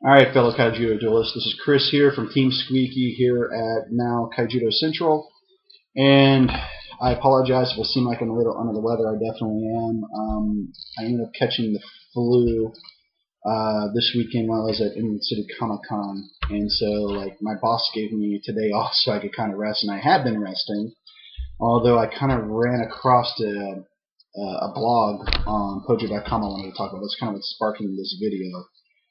Alright, fellow Kaijudo duelists, this is Chris here from Team Squeaky here at now Kaijudo Central. And I apologize if I seem like I'm a little under the weather. I definitely am. I ended up catching the flu this weekend while I was at Inland City Comic Con. And so, like, my boss gave me today off so I could kind of rest. And I have been resting, although I kind of ran across a blog on Pojo.com I wanted to talk about. That's kind of what's sparking this video.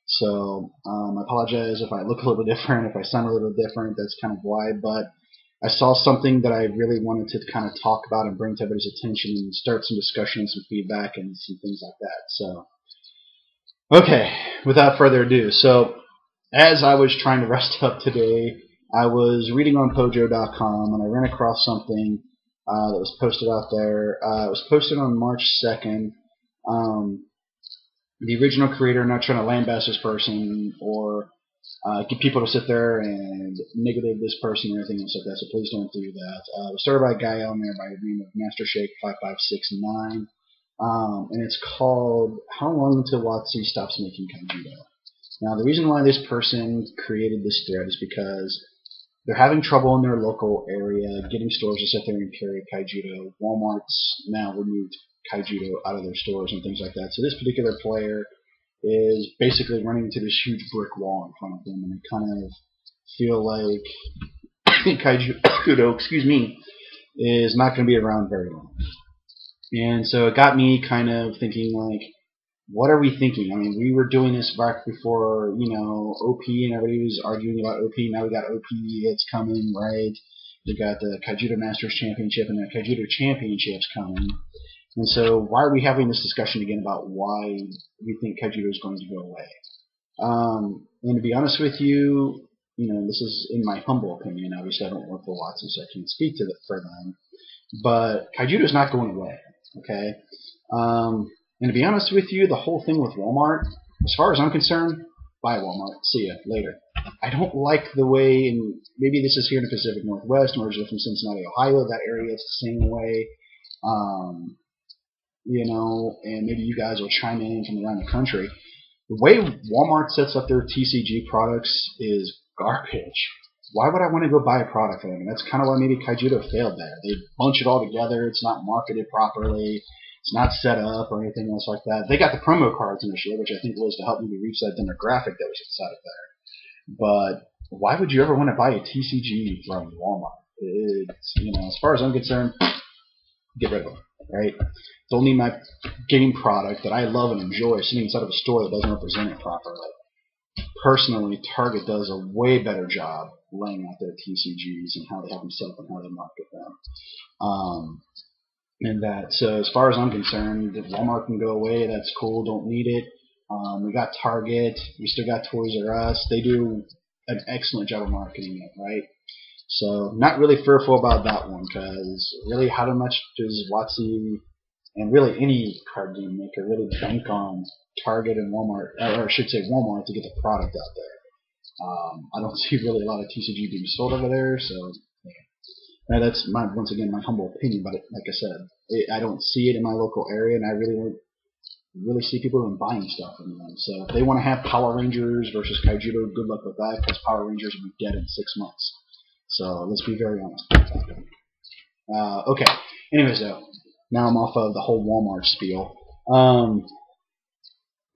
So I apologize if I look a little bit different, if I sound a little different. That's kind of why. But I saw something that I really wanted to kind of talk about and bring to everybody's attention and start some discussion and some feedback and some things like that. So, okay, without further ado. So, as I was trying to rest up today, I was reading on Pojo.com and I ran across something that was posted out there. It was posted on March 2nd. The original creator, not trying to lambaste this person or get people to sit there and negative this person or anything else like that, so please don't do that. It was started by a guy on there by the name of MasterShake5569, and it's called How Long Until Watsi Stops Making Kaijudo. Now, the reason why this person created this thread is because they're having trouble in their local area getting stores to sit there and carry Kaijudo. Walmart's now removed Kaijudo out of their stores and things like that. So this particular player is basically running into this huge brick wall in front of them, and I kind of feel like Kaijudo, is not going to be around very long. And so it got me kind of thinking, like, what are we thinking? I mean, we were doing this back before, OP, and everybody was arguing about OP. Now we got OP, it's coming, right? We got the Kaijudo Masters Championship and the Kaijudo Championships coming. And so why are we having this discussion again about why we think Kaijudo is going to go away? And to be honest with you, this is in my humble opinion. Obviously, I don't work for Watson, so I can't speak to for them. But Kaijudo is not going away, okay? And to be honest with you, the whole thing with Walmart, as far as I'm concerned, bye Walmart, see ya later. I don't like the way, and maybe this is here in the Pacific Northwest, I'm originally from Cincinnati, Ohio, that area it's the same way. And maybe you guys will chime in from around the country. The way Walmart sets up their TCG products is garbage. Why would I want to go buy a product from them? That's kind of why maybe Kaijudo failed there. They bunch it all together. It's not marketed properly. It's not set up or anything else like that. They got the promo cards initially, which I think was to help maybe reach that demographic that was inside of there. But why would you ever want to buy a TCG from Walmart? It's, as far as I'm concerned, get rid of them, right? It's only my game product that I love and enjoy sitting inside of a store that doesn't represent it properly. Personally, Target does a way better job laying out their TCGs and how they have them set up and how they market them. So as far as I'm concerned, if Walmart can go away, that's cool, don't need it. We got Target, we still got Toys R Us. They do an excellent job of marketing it, right? So not really fearful about that one, because really how much does Watsi and really any card game maker really bank on Target and Walmart, or I should say Walmart, to get the product out there? I don't see really a lot of TCG being sold over there, so yeah. That's once again my humble opinion, but like I said, I don't see it in my local area, and I really see people even buying stuff from them. So if they want to have Power Rangers versus Kaijudo, good luck with that, because Power Rangers will be dead in 6 months. So let's be very honest about that. Okay. Anyways, though, now I'm off of the whole Walmart spiel.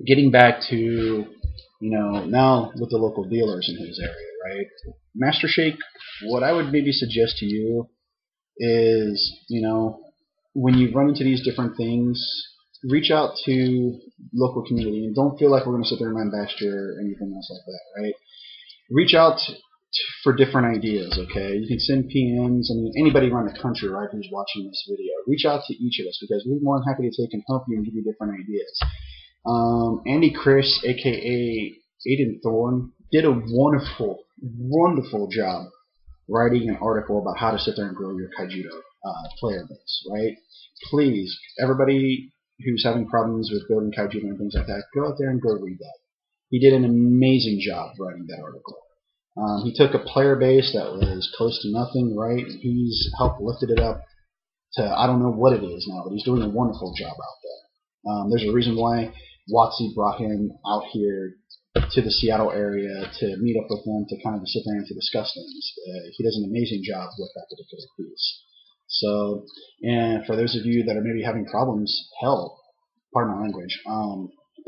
Getting back to, now with the local dealers in his area, right? Master Shake, what I would maybe suggest to you is, when you run into these different things, reach out to local community and don't feel like we're going to sit there and lambaste you or anything else like that, right? Reach out for different ideas, okay? You can send PMs. I mean, anybody around the country, right, who's watching this video, reach out to each of us, because we're more than happy to take and help you and give you different ideas. Andy Chris, aka Aiden Thorne, did a wonderful, wonderful job writing an article about how to sit there and grow your Kaijudo player base, right? Please, everybody who's having problems with building Kaijudo and things like that, go out there and go read that. He did an amazing job writing that article. He took a player base that was close to nothing, right? He's helped lifted it up to, I don't know what it is now, but he's doing a wonderful job out there. There's a reason why Watsi brought him out here to the Seattle area to meet up with them to kind of sit there and to discuss things. He does an amazing job with that particular piece. So, and for those of you that are maybe having problems, hell, pardon my language,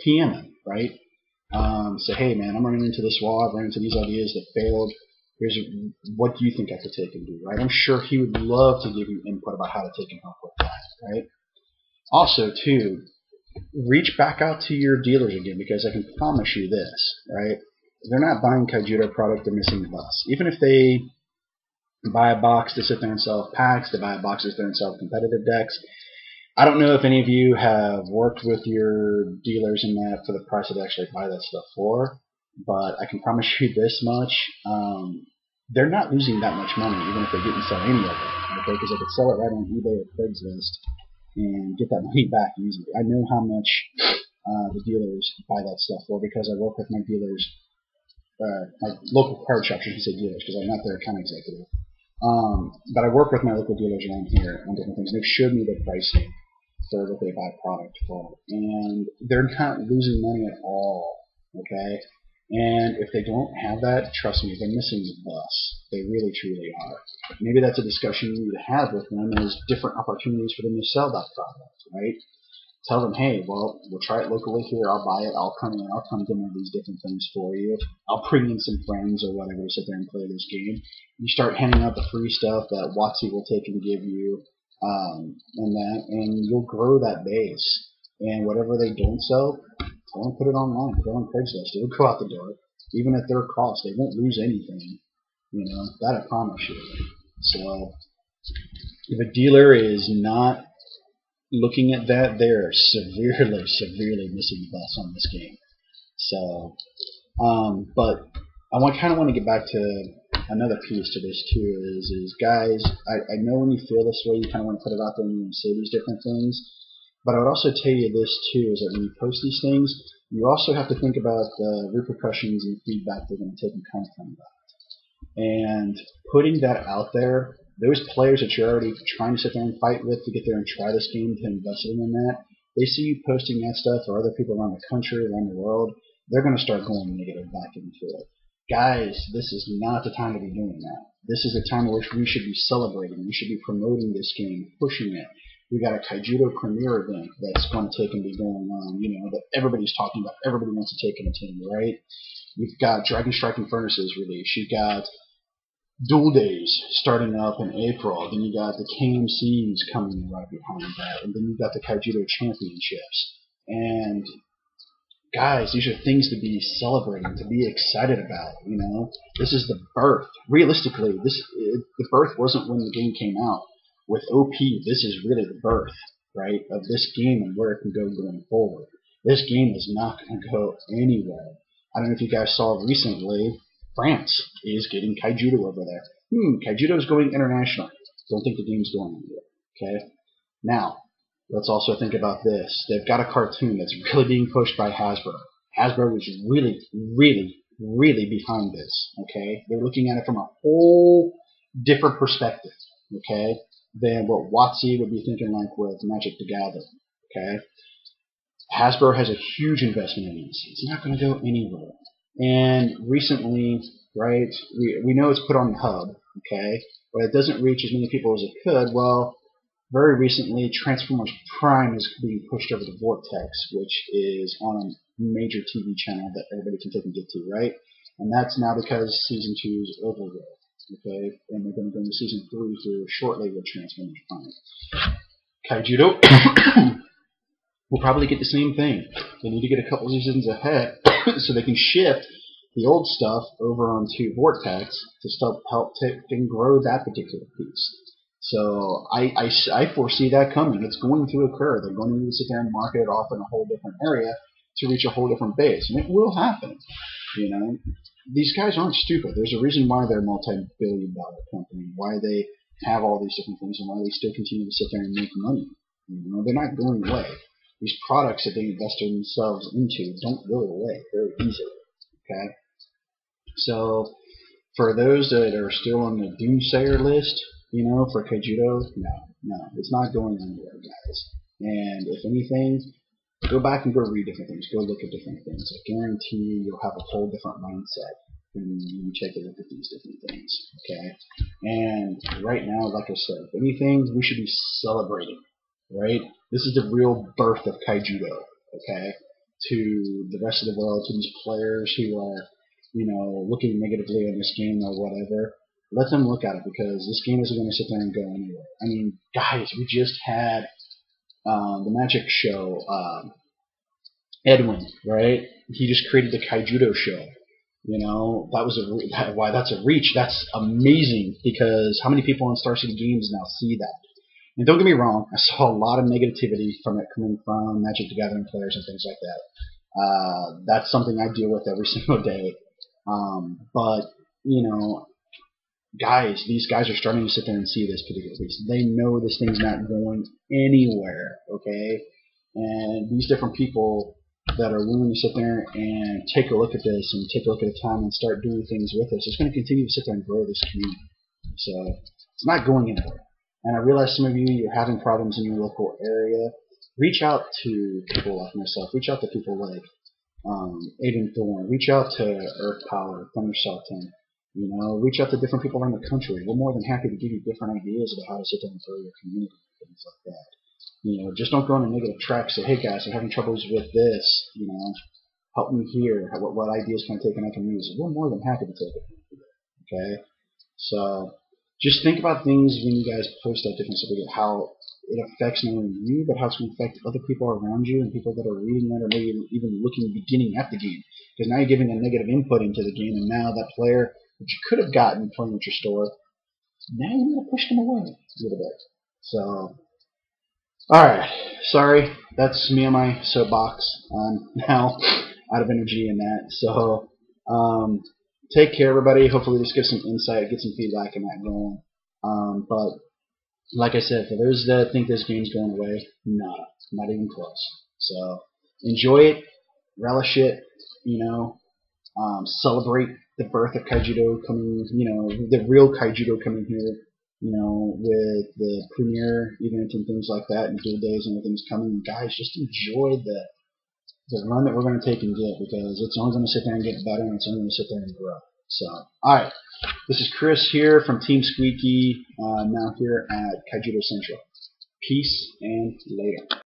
PM him, right? Say, hey man, I'm running into this wall, I've run into these ideas that failed. Here's what do you think I could take and do, right? I'm sure he would love to give you input about how to take and help with that, right? Also, too, reach back out to your dealers again, because I can promise you this, right? They're not buying Kaijudo product, they're missing the bus. Even if they buy a box to sit there and sell packs, they buy a box to sit there and sell competitive decks. I don't know if any of you have worked with your dealers in that for the price that they actually buy that stuff for, but I can promise you this much, they're not losing that much money even if they didn't sell any of it, okay? Because they could sell it right on eBay or Craigslist and get that money back easily. I know how much the dealers buy that stuff for because I work with my dealers, my local card shops. I should say dealers because I'm not their account executive. But I work with my local dealers around here on different things. They've showed me the pricing for what they buy product for, and they're not losing money at all. Okay, and if they don't have that, trust me, they're missing the bus. They really, truly are. Maybe that's a discussion you need to have with them. Is different opportunities for them to sell that product, right? Tell them, hey, well, we'll try it locally here. I'll buy it. I'll come in. I'll come to one of these different things for you. I'll bring in some friends or whatever to sit there and play this game. You start handing out the free stuff that WotC will take and give you, and you'll grow that base. And whatever they don't sell, tell them put it online. Put it on Craigslist. It'll go out the door, even at their cost. They won't lose anything. You know, that I promise you. So, if a dealer is not looking at that, they're severely, severely missing the bus on this game. So, but I kind of want to get back to another piece to this too. Is guys, I know when you feel this way, you kind of want to put it out there and you say these different things. But I would also tell you this too: is that when you post these things, you also have to think about the repercussions and feedback they're going to take and come from that. And putting that out there, those players that you're already trying to sit there and fight with to get there and try this game, to invest in that, they see you posting that stuff, or other people around the country, around the world, they're going to start going negative back into it. Guys, this is not the time to be doing that. This is the time in which we should be celebrating. We should be promoting this game, pushing it. We got a Kaijudo premiere event that's going to take and be going on, you know, that everybody's talking about. Everybody wants to take and attend, right? You've got Dragon Striking Furnaces release. You've got Duel Days starting up in April. Then you got the KMCs coming right behind that. And then you got the Kaijudo Championships. And guys, these are things to be celebrating, to be excited about. You know, this is the birth. Realistically, the birth wasn't when the game came out. With OP, this is really the birth, right, of this game and where it can go going forward. This game is not going to go anywhere. I don't know if you guys saw recently, France is getting Kaijudo over there. Kaijudo is going international. Don't think the game's going anywhere. Okay? Now, let's also think about this. They've got a cartoon that's really being pushed by Hasbro. Hasbro is really, really, really behind this. Okay? They're looking at it from a whole different perspective. Okay? Than what WotC would be thinking like with Magic the Gathering. Okay? Hasbro has a huge investment in this. It's not going to go anywhere. And recently, right, we know it's put on the hub, okay, but it doesn't reach as many people as it could. Well, very recently, Transformers Prime is being pushed over to Vortex, which is on a major TV channel that everybody can take and get to, right? And that's now because Season 2 is over with, okay, and they're going to go into Season 3 here shortly with Transformers Prime. Kaijudo will probably get the same thing. They need to get a couple seasons ahead so they can shift the old stuff over onto Vortex to help take and grow that particular piece. So I foresee that coming. It's going to occur. They're going to need to sit there and market it off in a whole different area to reach a whole different base. And it will happen. You know, these guys aren't stupid. There's a reason why they're a multi-billion-dollar company, why they have all these different things, and why they still continue to sit there and make money. You know, they're not going away. These products that they invest themselves into don't go away very easily. Okay? So, for those that are still on the doomsayer list, you know, for Kaijudo, no, it's not going anywhere, guys. And if anything, go back and go read different things. Go look at different things. I guarantee you, you'll have a whole different mindset when you take a look at these different things. Okay, and right now, like I said, if anything, we should be celebrating. Right, this is the real birth of Kaijudo. Okay, to the rest of the world, to these players who are, looking negatively on this game or whatever. Let them look at it, because this game isn't going to sit there and go anywhere. I mean, guys, we just had the magic show, Edwin, right? He just created the Kaijudo show. That was why that's a reach. That's amazing, because how many people on Star City Games now see that? And don't get me wrong, I saw a lot of negativity from it coming from Magic the Gathering players and things like that. That's something I deal with every single day. But guys, these guys are starting to sit there and see this particular piece. They know this thing's not going anywhere, okay? And these different people that are willing to sit there and take a look at this and take a look at the time and start doing things with us, it's going to continue to sit there and grow this community. So it's not going anywhere. And I realize some of you, you're having problems in your local area. Reach out to people like myself. Reach out to people like Aiden Thorne. Reach out to Earth Power, Thunder Sultan. Reach out to different people around the country. We're more than happy to give you different ideas about how to sit down and grow your community and things like that. Just don't go on a negative track. Say, hey guys, I'm having troubles with this. Help me here. What ideas can I take and I can use? We're more than happy to take it. Okay, so just think about things when you guys post that different stuff, how it affects not only you, but how it's going to affect other people around you and people that are reading that or maybe even looking beginning at the game. Because now you're giving a negative input into the game, and now that player that you could have gotten playing at your store, now you're going to push them away a little bit. So, alright, sorry, that's me on my soapbox. I'm now out of energy in that. So, take care, everybody. Hopefully this gives some insight, get some feedback in that going. But like I said, for those that think this game's going away, nah, not even close. So enjoy it, relish it, celebrate the birth of Kaijudo coming, the real Kaijudo coming here, with the premiere event and things like that, and dual days and everything's coming. Guys, just enjoy the run that we're going to take and get, because it's only going to sit there and get better, and it's only going to sit there and grow. So, alright, this is Chris here from Team Squeaky, now here at Kaijudo Central. Peace and later.